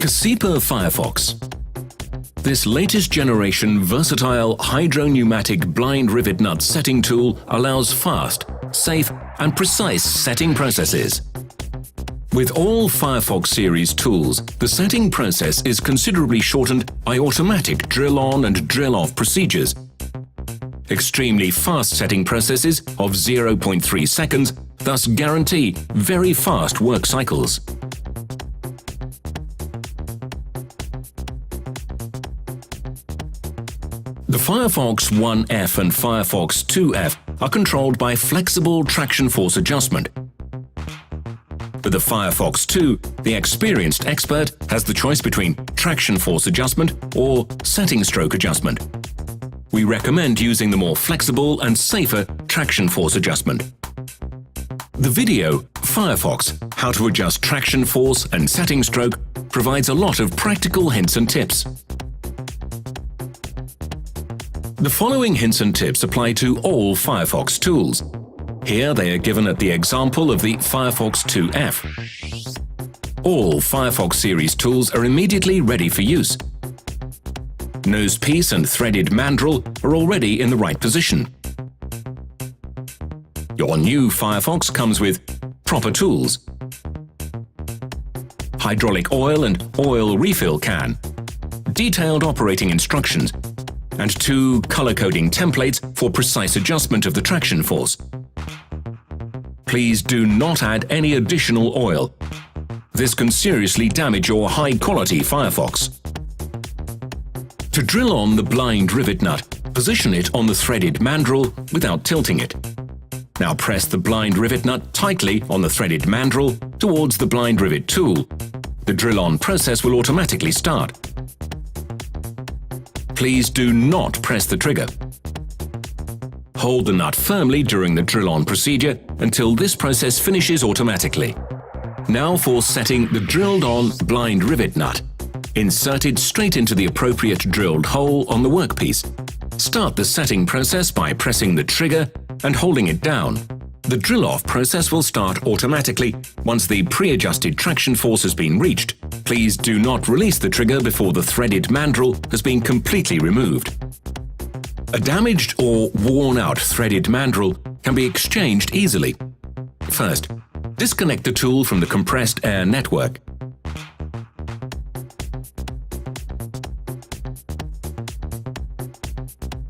Gesipa FireFox. This latest generation versatile hydro-pneumatic blind rivet nut setting tool allows fast, safe and precise setting processes. With all FireFox series tools, the setting process is considerably shortened by automatic drill-on and drill-off procedures. Extremely fast setting processes of 0.3 seconds thus guarantee very fast work cycles. The FireFox 1F and FireFox 2F are controlled by flexible traction force adjustment. With the FireFox 2, the experienced expert has the choice between traction force adjustment or setting stroke adjustment. We recommend using the more flexible and safer traction force adjustment. The video, FireFox, How to Adjust Traction Force and Setting Stroke, provides a lot of practical hints and tips. The following hints and tips apply to all FireFox tools. Here they are given at the example of the FireFox 2F. All FireFox series tools are immediately ready for use. Nose piece and threaded mandrel are already in the right position. Your new FireFox comes with proper tools, hydraulic oil and oil refill can, detailed operating instructions, and 2 color-coding templates for precise adjustment of the traction force. Please do not add any additional oil. This can seriously damage your high-quality FireFox. To drill on the blind rivet nut, position it on the threaded mandrel without tilting it. Now press the blind rivet nut tightly on the threaded mandrel towards the blind rivet tool. The drill-on process will automatically start. Please do not press the trigger. Hold the nut firmly during the drill-on procedure until this process finishes automatically. Now for setting the drilled-on blind rivet nut. Insert it straight into the appropriate drilled hole on the workpiece. Start the setting process by pressing the trigger and holding it down. The drill-off process will start automatically once the pre-adjusted traction force has been reached. Please do not release the trigger before the threaded mandrel has been completely removed. A damaged or worn-out threaded mandrel can be exchanged easily. First, disconnect the tool from the compressed air network.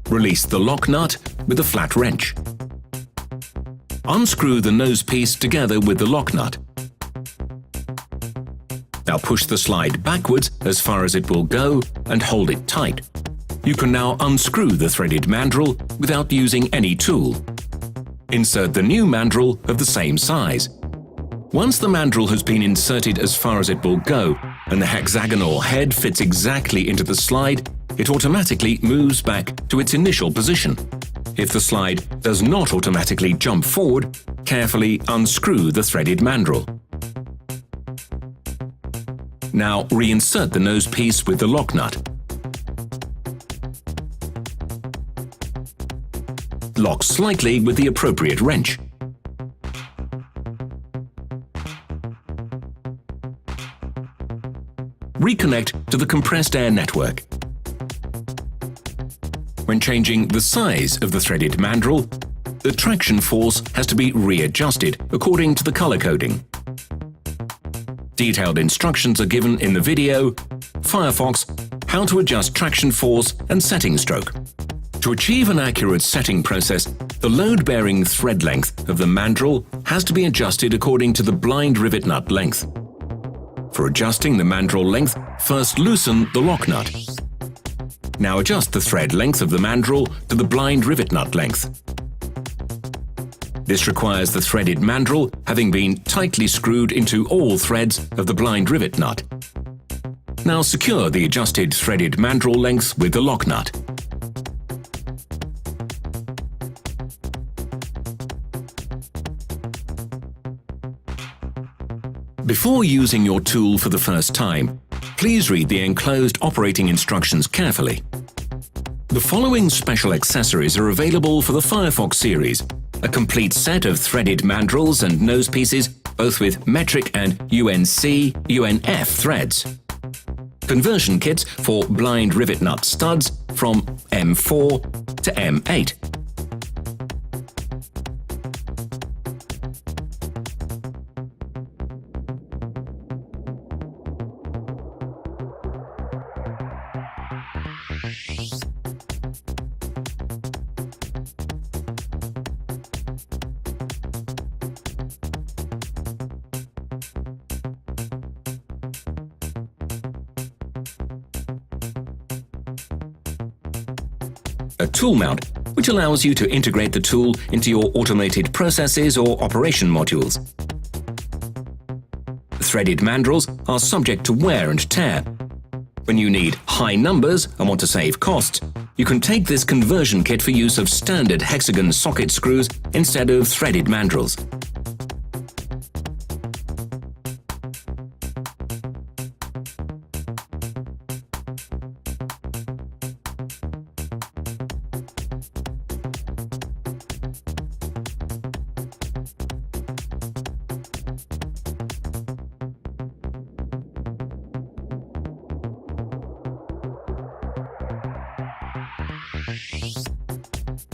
Release the lock nut with a flat wrench. Unscrew the nose piece together with the lock nut. Now push the slide backwards as far as it will go and hold it tight. You can now unscrew the threaded mandrel without using any tool. Insert the new mandrel of the same size. Once the mandrel has been inserted as far as it will go and the hexagonal head fits exactly into the slide, it automatically moves back to its initial position. If the slide does not automatically jump forward, carefully unscrew the threaded mandrel. Now reinsert the nose piece with the lock nut. Lock slightly with the appropriate wrench. Reconnect to the compressed air network. When changing the size of the threaded mandrel, the traction force has to be readjusted according to the color coding. Detailed instructions are given in the video, FireFox, How to Adjust Traction Force and Setting Stroke. To achieve an accurate setting process, the load-bearing thread length of the mandrel has to be adjusted according to the blind rivet nut length. For adjusting the mandrel length, first loosen the lock nut. Now adjust the thread length of the mandrel to the blind rivet nut length. This requires the threaded mandrel having been tightly screwed into all threads of the blind rivet nut. Now secure the adjusted threaded mandrel length with the lock nut. Before using your tool for the first time, please read the enclosed operating instructions carefully. The following special accessories are available for the FireFox series: a complete set of threaded mandrels and nose pieces, both with metric and UNC/UNF threads, conversion kits for blind rivet nut studs from M4 to M8. A tool mount, which allows you to integrate the tool into your automated processes or operation modules. Threaded mandrels are subject to wear and tear. When you need high numbers and want to save costs, you can take this conversion kit for use of standard hexagon socket screws instead of threaded mandrels.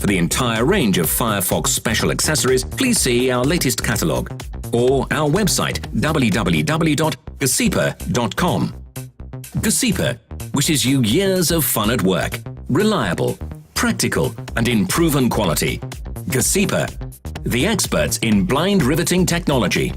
For the entire range of FireFox special accessories, please see our latest catalogue or our website www.gesipa.com. Gesipa wishes you years of fun at work, reliable, practical and in proven quality. Gesipa, the experts in blind riveting technology.